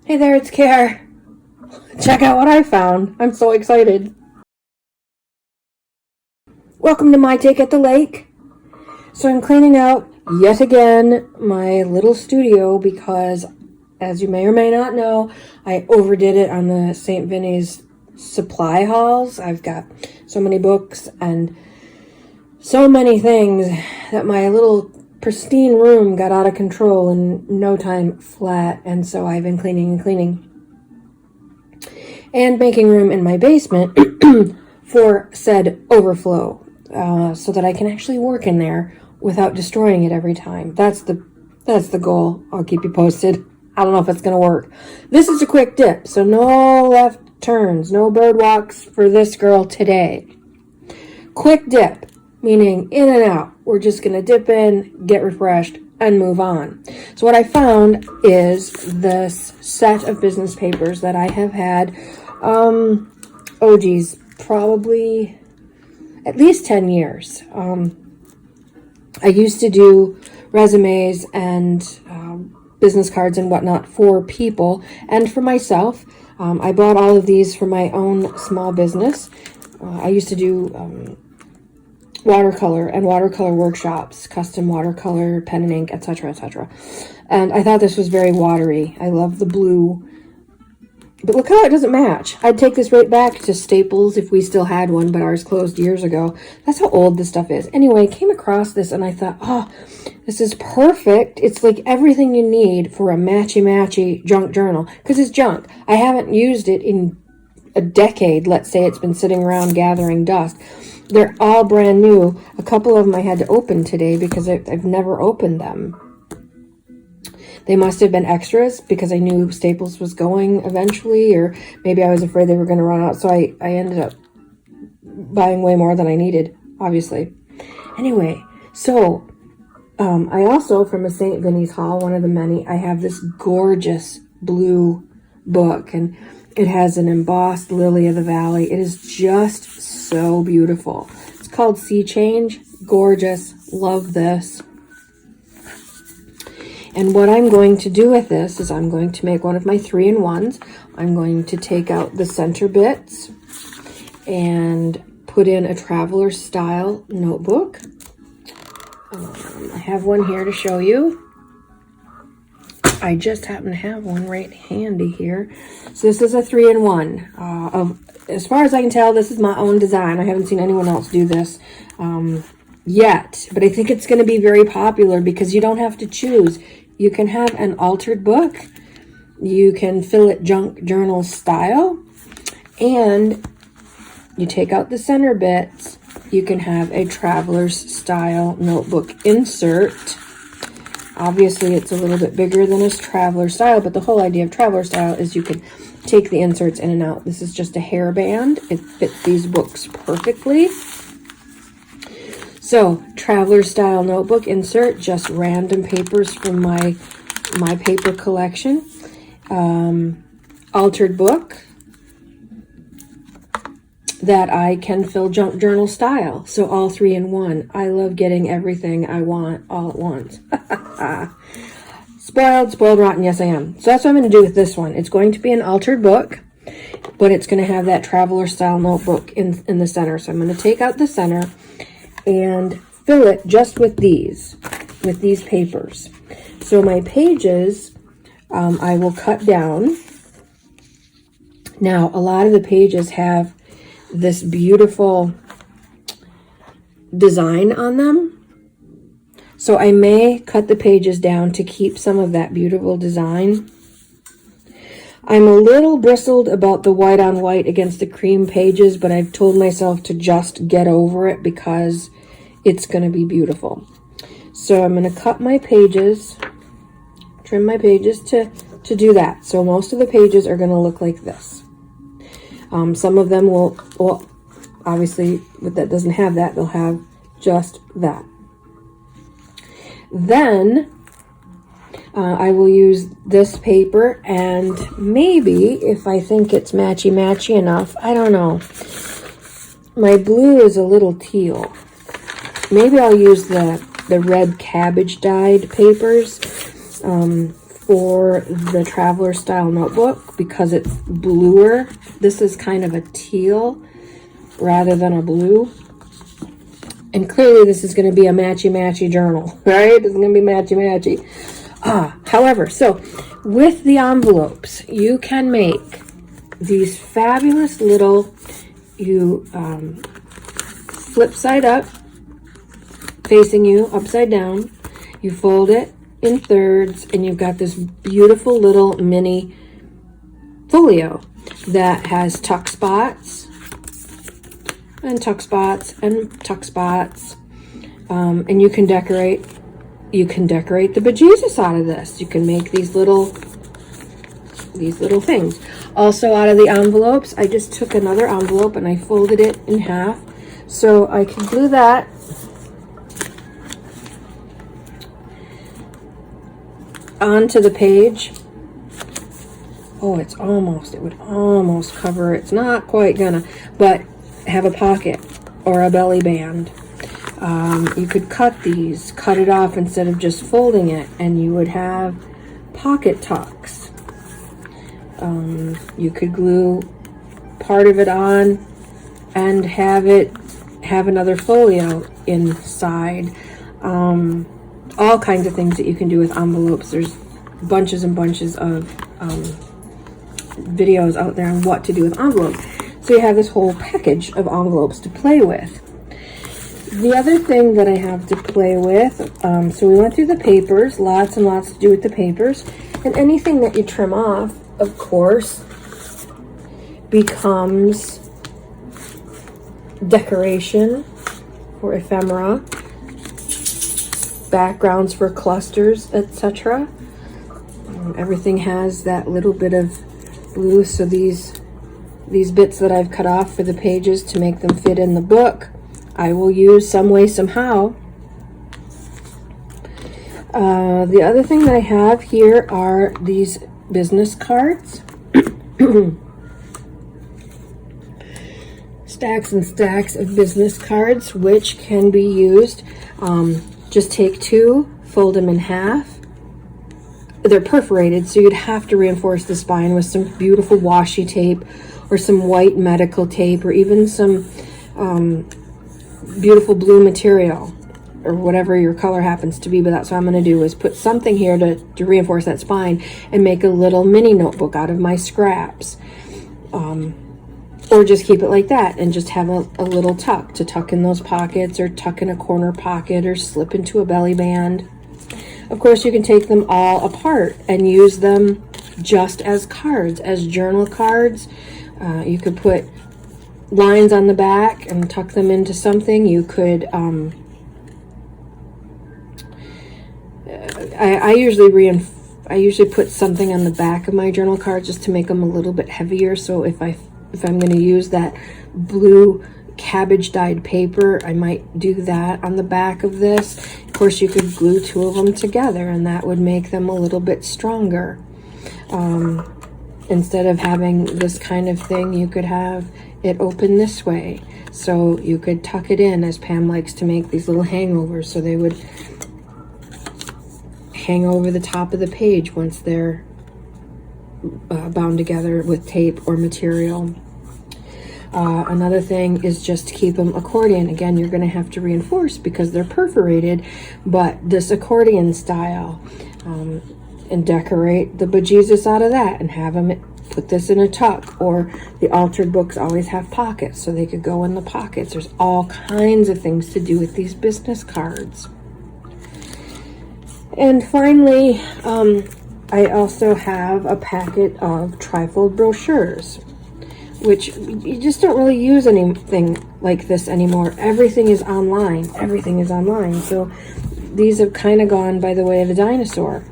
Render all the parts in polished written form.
Hey there, it's Care. Check out what I found. I'm so excited. Welcome to My Take at the Lake. So I'm cleaning out yet again my little studio because, as you may or may not know, I overdid it on the St. Vinny's supply hauls. I've got so many books and so many things that my little pristine room got out of control in no time flat, and so I've been cleaning and making room in my basement for said overflow, so that I can actually work in there without destroying it every time. That's the goal. I'll keep you posted. I don't know if it's gonna work. This is a quick dip, so no left turns, no bird walks for this girl today. Quick dip, meaning in and out. We're just going to dip in, get refreshed, and move on. So what I found is this set of business papers that I have had, probably at least 10 years. I used to do resumes and business cards and whatnot for people and for myself. I bought all of these for my own small business. I used to do watercolor and watercolor workshops, custom watercolor, pen and ink, etc., etc. And I thought this was very watery. I love the blue, but look how it doesn't match. I'd take this right back to Staples if we still had one, but ours closed years ago. That's how old this stuff is. Anyway, I came across this and I thought, oh, this is perfect. It's like everything you need for a matchy junk journal, because it's junk. I haven't used it in a decade. Let's say it's been sitting around gathering dust. They're all brand new. A couple of them I had to open today because I've never opened them. They must have been extras because I knew Staples was going eventually, or maybe I was afraid they were going to run out. So I ended up buying way more than I needed, obviously. Anyway, so I also, from a St. Vinny's haul, one of the many, I have this gorgeous blue book, and it has an embossed lily of the valley. It is just so beautiful. It's called Sea Change. Gorgeous. Love this. And what I'm going to do with this is I'm going to make one of my 3-in-1s. I'm going to take out the center bits and put in a traveler style notebook. I have one here to show you. I just happen to have one right handy here. So this is a 3-in-1. As far as I can tell, this is my own design. I haven't seen anyone else do this yet, but I think it's going to be very popular because you don't have to choose. You can have an altered book. You can fill it junk journal style, and you take out the center bits. You can have a traveler's style notebook insert. Obviously, it's a little bit bigger than a traveler style, but the whole idea of traveler style is you can take the inserts in and out. This is just a hairband. It fits these books perfectly. So, traveler style notebook insert, just random papers from my paper collection. Altered book that I can fill junk journal style. So all 3-in-1. I love getting everything I want all at once. Spoiled, rotten. Yes, I am. So that's what I'm going to do with this one. It's going to be an altered book, but it's going to have that traveler style notebook in the center. So I'm going to take out the center and fill it just with these papers. So my pages, I will cut down. Now, a lot of the pages have this beautiful design on them. So I may cut the pages down to keep some of that beautiful design. I'm a little bristled about the white on white against the cream pages, but I've told myself to just get over it because it's going to be beautiful. So I'm going to cut my pages, trim my pages to do that. So most of the pages are going to look like this. Some of them will, well, obviously, that doesn't have that. They'll have just that. Then I will use this paper, and maybe if I think it's matchy enough, I don't know. My blue is a little teal. Maybe I'll use the red cabbage dyed papers or the traveler style notebook because it's bluer. This is kind of a teal rather than a blue. And clearly this is going to be a matchy-matchy journal, right? It's going to be matchy-matchy. However, so with the envelopes, you can make these fabulous little, you flip side up, facing you, upside down. You fold it in thirds, and you've got this beautiful little mini folio that has tuck spots and tuck spots and tuck spots, and you can decorate the bejesus out of this. You can make these little things. Also, out of the envelopes, I just took another envelope and I folded it in half so I can glue that onto the page. Oh, it would almost cover it. It's not quite gonna, but have a pocket or a belly band. You could cut it off instead of just folding it, and you would have pocket tucks. You could glue part of it on and have another folio inside. All kinds of things that you can do with envelopes. There's bunches and bunches of videos out there on what to do with envelopes. So you have this whole package of envelopes to play with. The other thing that I have to play with, so we went through the papers, lots and lots to do with the papers, and anything that you trim off, of course, becomes decoration for ephemera, backgrounds for clusters, etc. Everything has that little bit of blue, so these bits that I've cut off for the pages to make them fit in the book, I will use some way, somehow. The other thing that I have here are these business cards. Stacks and stacks of business cards, which can be used. Just take two, fold them in half. They're perforated, so you'd have to reinforce the spine with some beautiful washi tape or some white medical tape or even some beautiful blue material or whatever your color happens to be. But that's what I'm going to do, is put something here to reinforce that spine and make a little mini notebook out of my scraps. Or just keep it like that and just have a little tuck to tuck in those pockets, or tuck in a corner pocket, or slip into a belly band. Of course, you can take them all apart and use them just as cards, as journal cards. You could put lines on the back and tuck them into something. You could, I usually put something on the back of my journal cards just to make them a little bit heavier. So if I'm going to use that blue cabbage dyed paper, I might do that on the back of this. Of course, you could glue two of them together and that would make them a little bit stronger. Instead of having this kind of thing, you could have it open this way. So you could tuck it in, as Pam likes to make these little hangovers, so they would hang over the top of the page once they're bound together with tape or material. Another thing is just to keep them accordion. Again, you're going to have to reinforce because they're perforated, but this accordion style, and decorate the bejesus out of that and have them put this in a tuck. Or the altered books always have pockets, so they could go in the pockets. There's all kinds of things to do with these business cards. And finally, I also have a packet of trifold brochures, which you just don't really use anything like this anymore. Everything is online. Everything is online. So these have kind of gone by the way of the dinosaur.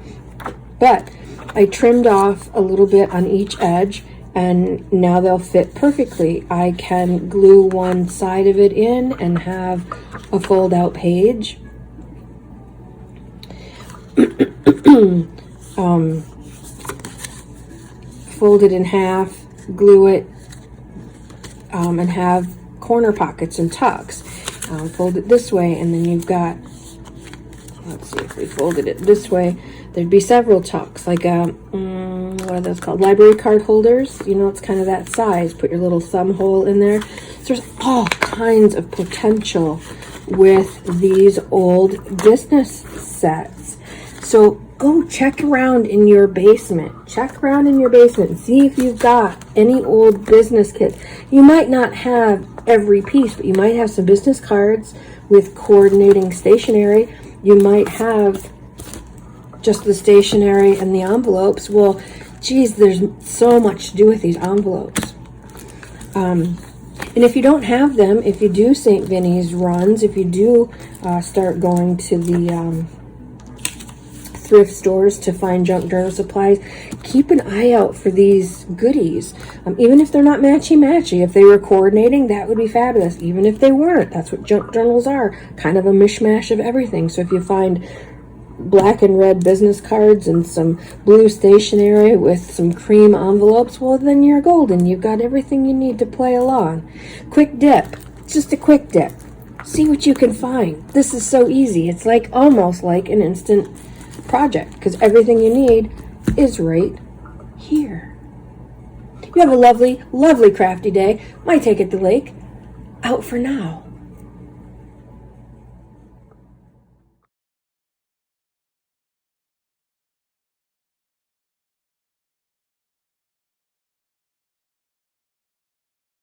But I trimmed off a little bit on each edge, and now they'll fit perfectly. I can glue one side of it in and have a fold-out page. Fold it in half, glue it, and have corner pockets and tucks. Fold it this way, and then you've got, let's see if we folded it this way, There'd be several tucks, like what are those called? Library card holders. You know, it's kind of that size. Put your little thumb hole in there. So there's all kinds of potential with these old business sets. So go check around in your basement. Check around in your basement and see if you've got any old business kits. You might not have every piece, but you might have some business cards with coordinating stationery. You might have just the stationery and the envelopes. Well, geez, there's so much to do with these envelopes. And if you don't have them, if you do St. Vinny's runs, if you do start going to the thrift stores to find junk journal supplies, keep an eye out for these goodies. Even if they're not matchy-matchy, if they were coordinating, that would be fabulous. Even if they weren't, that's what junk journals are, kind of a mishmash of everything. So if you find black and red business cards and some blue stationery with some cream envelopes, well, then you're golden. You've got everything you need to play along. Quick dip. Just a quick dip. See what you can find. This is so easy. It's like almost like an instant project because everything you need is right here. You have a lovely, lovely crafty day. My Take at the Lake. Out for now.